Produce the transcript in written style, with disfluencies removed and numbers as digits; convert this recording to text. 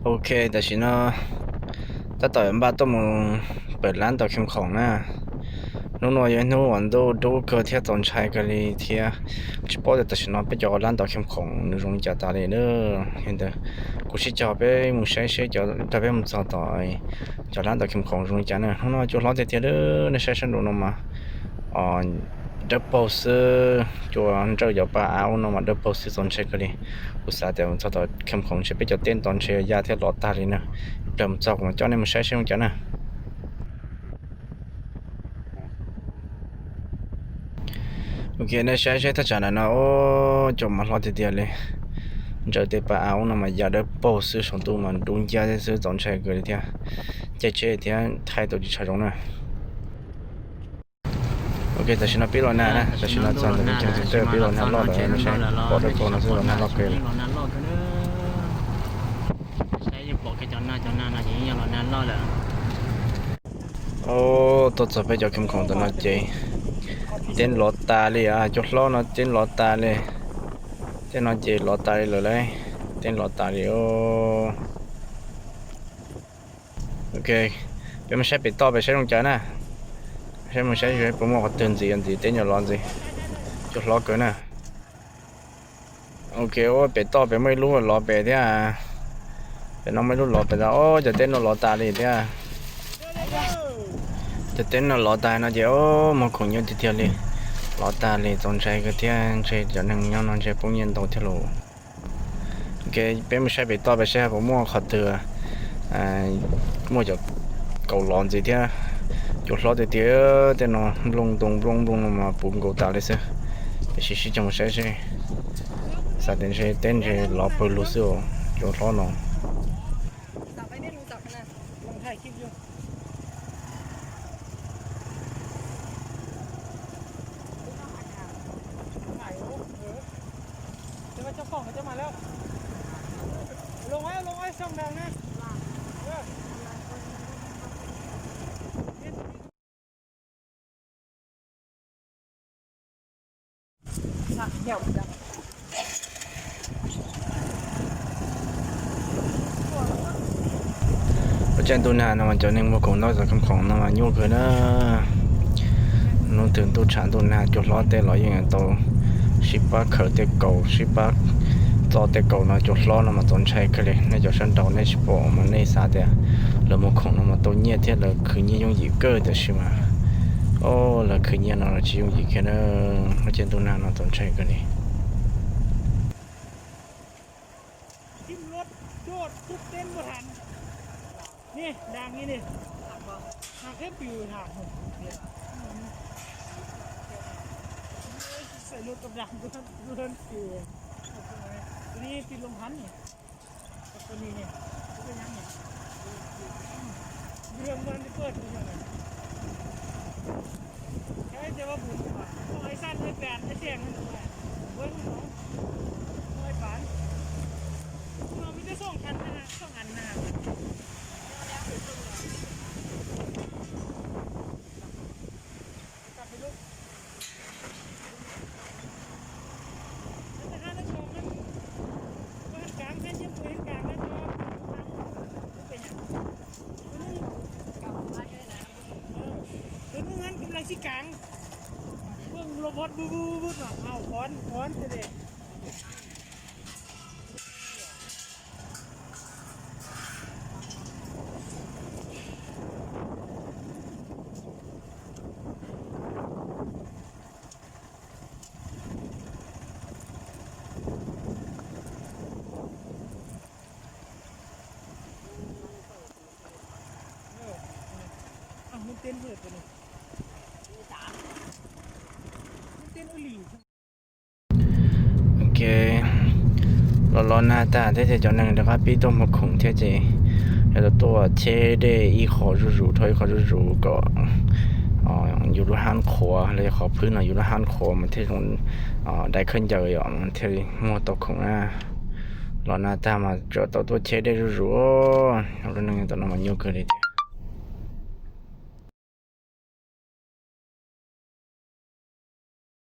โอเคแต่สินะถ้าต่อยบ้านต้องมึงเปิดร้านต่อเข้มของนะนู้นว่าอย่างนู้นวันดูเกิดเที่ยวตอนใช้กันเลยเที่ยชิปอแต่สินะไปจอร้านต่อเข้มของนึกรงจัดตาเลยเนอะเห็นเด้อกูชิจอไปมึงใช้จอจะไปมึงจอต่อยจอร้านต่อเข้มของรงจัดเนอะนู้นว่าจอร้านเที่ยวเด้อในใช้ฉันดูนมาอ๋อเดบโพสจวนเจ้าอย่าป้าเอาเนาะมาเดบโพสตอนเช็คกันเลยอุตส่าห์แต่มันจะต่อเข้มของใช้ไปจอเต้นตอนเชียร์ยาเที่ยวหลอดตาเลยเนอะเดิมจอกมาจอเนี่ยมันใช้มึงจัดนะ ok nó sẽ thật chả là nó chồng mà lo thì tiềnเลยgiờ thì bà áo nó mà giờ đó bao sự sống tu mà đúng giá thì sự dọn chạy cái thì chạy chạy thì thay đổi chỉ trong này ok ta xin nó biết rồi nè ta xin nó chọn được cái chuyện biết rồi nè lo rồi nó sẽ bỏ được con nó sẽ nó lo cái ô tôi sẽ phải cho kim khổng tôi nói chơi tên lọt ta đi à chốt lo nó tên lọt ta đi tên nó chơi lọt ta đi rồi đấy tên lọt ta đi ô ok bây mình sẽ bị to về sẽ không chơi nè sẽ mình sẽ có một tên gì anh gì tên nhỏ lon gì chốt lo cỡ nè ok ô bị to bị mấy lúc lọt bị thế à bị nó mấy lúc lọt bị ra ô giờ tên nó lọt ta đi thế à giờ tên nó lọt ta nó chỉ ô một khủng như thế đi lọt ta đi trong trái cái thiên trái cho nên nhau nó trái bông nhiên đầu theo lỗ ok bây mình sẽ bị to bị sẽ có mua khát từ mua cho cầu lon gì thế chỗ lọt thì thế thế nó lung mà bùn cầu ta đấy sẽ chỉ trong sẽ sao tên sẽ lọt bự lúa sữa chỗ lọt nóเจ้าของเขาจะมาแล้วลงไว้ช่องดังนะเหี่ยวจังประจันตัวนามันจะนึ่งมาของนอกจากคำของนมันยุ่งเกินนะนู้นถึงตัวฉันตัวนาจุดล้อเตะล้อยังไงตัวชิบะเขือเตะเก่าชิบะจอเตะเก่านะจุดล้อนะมาตอนใช้กันเลยในจุดฉันดาวในชิบะมันในสาเดียแล้วมาของนะมาตัวเนี้ยที่เราคืนนี้ยุ่งยิ่งเกิดใช่ไหมโอ้แล้วคืนนี้เราจะยุ่งยิ่งแค่นั้นประจันตัวนาเราตอนใช้กันเลยทิมรถโดดทุกเต้นบ่ทันนี่ดังนี่นี่หากแค่ปิวหากใส่รถกับดังดูท่านปิวตัวนี้ปิดลมพันนี่ตัวนี้เนี่ยตัวยังเนี่ยเรื่องมันเปิดอยู่เนี่ยแค่จะว่าบุญไอ้สั้นไอ้แปดไอ้เสียงนั่นแหละเว้ยน้องไอ้ฝันเราไม่ได้ส่งกันนะส่งอันนะกลับไปลูกถ้าได้ชมนั้นว่ากลางแค่ยังเป็นกลางแล้วก็เป็นอย่างนี้กลับมาด้วยนะตัวนู้นนั้นกำลังชี้กลางเพิ่งโรบอทบูหน่อยเอาค้อนเด็ดมันเต้นเปิดไปเลยมันเต้นอุหลีโอเคเราหน้าตาที่จะจอนึงแล้วก็ปีตัวมาคงที่จะแล้วตัวเชเดอีขอรูถอยขอรูก็อยู่รูหันขวเลยขอพื้นอยู่รูหันขวมันที่ตรงได้ขึ้นเยอะๆมันที่มัวตกคงเราหน้าตามาจอตัวเชเดรูเราเรื่องนึงตัวนั้นมันยุ่งเกินเลย